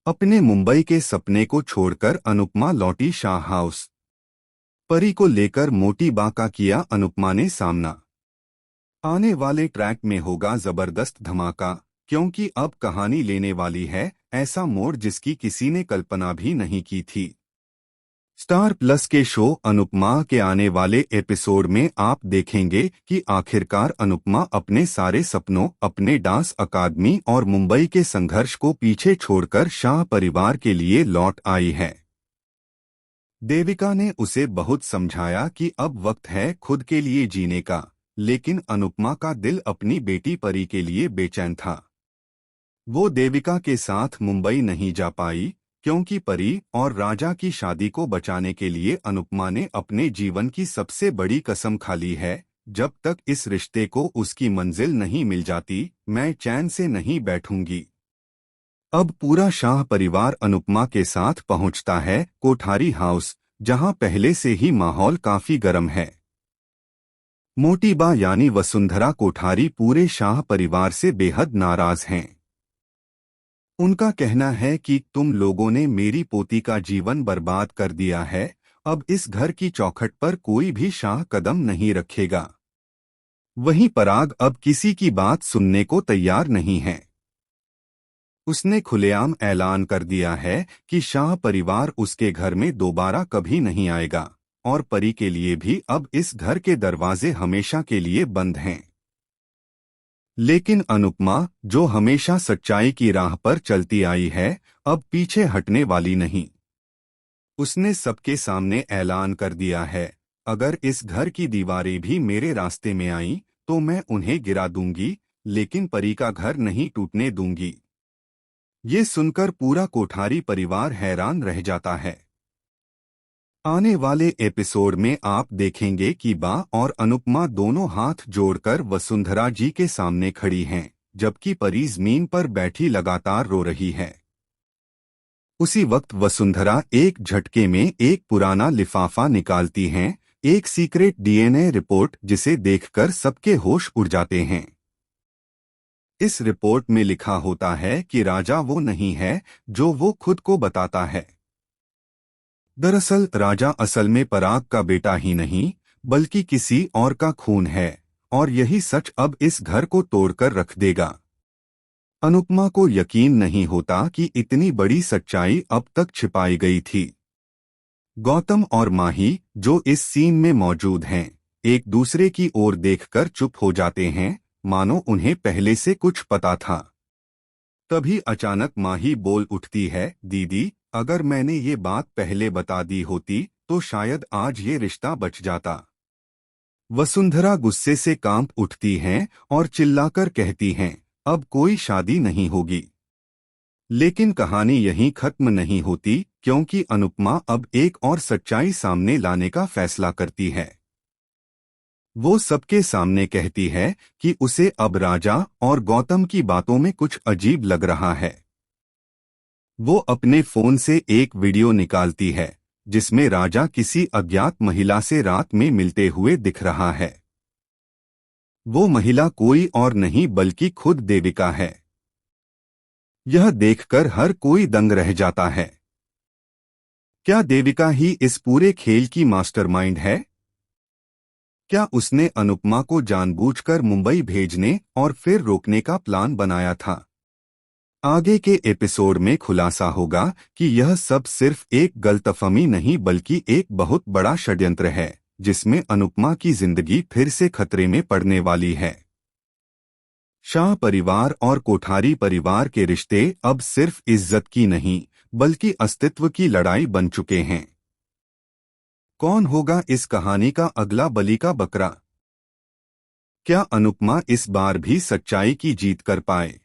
अपने मुंबई के सपने को छोड़कर अनुपमा लौटी शाह हाउस। परी को लेकर मोटी बा का किया अनुपमा ने सामना। आने वाले ट्रैक में होगा जबरदस्त धमाका, क्योंकि अब कहानी लेने वाली है ऐसा मोड़ जिसकी किसी ने कल्पना भी नहीं की थी। स्टार प्लस के शो अनुपमा के आने वाले एपिसोड में आप देखेंगे कि आखिरकार अनुपमा अपने सारे सपनों, अपने डांस अकादमी और मुंबई के संघर्ष को पीछे छोड़कर शाह परिवार के लिए लौट आई है। देविका ने उसे बहुत समझाया कि अब वक्त है खुद के लिए जीने का, लेकिन अनुपमा का दिल अपनी बेटी परी के लिए बेचैन था। वो देविका के साथ मुंबई नहीं जा पाई, क्योंकि परी और राजा की शादी को बचाने के लिए अनुपमा ने अपने जीवन की सबसे बड़ी कसम खा ली है, जब तक इस रिश्ते को उसकी मंजिल नहीं मिल जाती, मैं चैन से नहीं बैठूंगी। अब पूरा शाह परिवार अनुपमा के साथ पहुंचता है कोठारी हाउस, जहां पहले से ही माहौल काफी गर्म है। मोटी बा यानी वसुंधरा कोठारी पूरे शाह परिवार से बेहद नाराज हैं। उनका कहना है कि तुम लोगों ने मेरी पोती का जीवन बर्बाद कर दिया है, अब इस घर की चौखट पर कोई भी शाह कदम नहीं रखेगा। वहीं पराग अब किसी की बात सुनने को तैयार नहीं है। उसने खुलेआम ऐलान कर दिया है कि शाह परिवार उसके घर में दोबारा कभी नहीं आएगा, और परी के लिए भी अब इस घर के दरवाजे हमेशा के लिए बंद हैं। लेकिन अनुपमा, जो हमेशा सच्चाई की राह पर चलती आई है, अब पीछे हटने वाली नहीं। उसने सबके सामने ऐलान कर दिया है, अगर इस घर की दीवारें भी मेरे रास्ते में आईं, तो मैं उन्हें गिरा दूंगी, लेकिन परी का घर नहीं टूटने दूंगी। ये सुनकर पूरा कोठारी परिवार हैरान रह जाता है। आने वाले एपिसोड में आप देखेंगे कि बा और अनुपमा दोनों हाथ जोड़कर वसुंधरा जी के सामने खड़ी हैं, जबकि परी जमीन पर बैठी लगातार रो रही है। उसी वक्त वसुंधरा एक झटके में एक पुराना लिफाफा निकालती हैं, एक सीक्रेट डीएनए रिपोर्ट जिसे देखकर सबके होश उड़ जाते हैं। इस रिपोर्ट में लिखा होता है कि राजा वो नहीं है जो वो खुद को बताता है। दरअसल राजा असल में पराग का बेटा ही नहीं, बल्कि किसी और का खून है, और यही सच अब इस घर को तोड़कर रख देगा। अनुपमा को यकीन नहीं होता कि इतनी बड़ी सच्चाई अब तक छिपाई गई थी। गौतम और माही, जो इस सीन में मौजूद हैं, एक दूसरे की ओर देखकर चुप हो जाते हैं, मानो उन्हें पहले से कुछ पता था। तभी अचानक माही बोल उठती है, दीदी, अगर मैंने ये बात पहले बता दी होती तो शायद आज ये रिश्ता बच जाता। वसुंधरा गुस्से से कांप उठती हैं और चिल्लाकर कहती हैं, अब कोई शादी नहीं होगी। लेकिन कहानी यहीं खत्म नहीं होती, क्योंकि अनुपमा अब एक और सच्चाई सामने लाने का फैसला करती है। वो सबके सामने कहती है कि उसे अब राजा और गौतम की बातों में कुछ अजीब लग रहा है। वो अपने फोन से एक वीडियो निकालती है, जिसमें राजा किसी अज्ञात महिला से रात में मिलते हुए दिख रहा है। वो महिला कोई और नहीं बल्कि खुद देविका है। यह देखकर हर कोई दंग रह जाता है। क्या देविका ही इस पूरे खेल की मास्टरमाइंड है? क्या उसने अनुपमा को जानबूझकर मुंबई भेजने और फिर रोकने का प्लान बनाया था? आगे के एपिसोड में खुलासा होगा कि यह सब सिर्फ एक गलतफहमी नहीं बल्कि एक बहुत बड़ा षड्यंत्र है, जिसमें अनुपमा की जिंदगी फिर से खतरे में पड़ने वाली है। शाह परिवार और कोठारी परिवार के रिश्ते अब सिर्फ इज्जत की नहीं, बल्कि अस्तित्व की लड़ाई बन चुके हैं। कौन होगा इस कहानी का अगला बलि का बकरा? क्या अनुपमा इस बार भी सच्चाई की जीत कर पाए?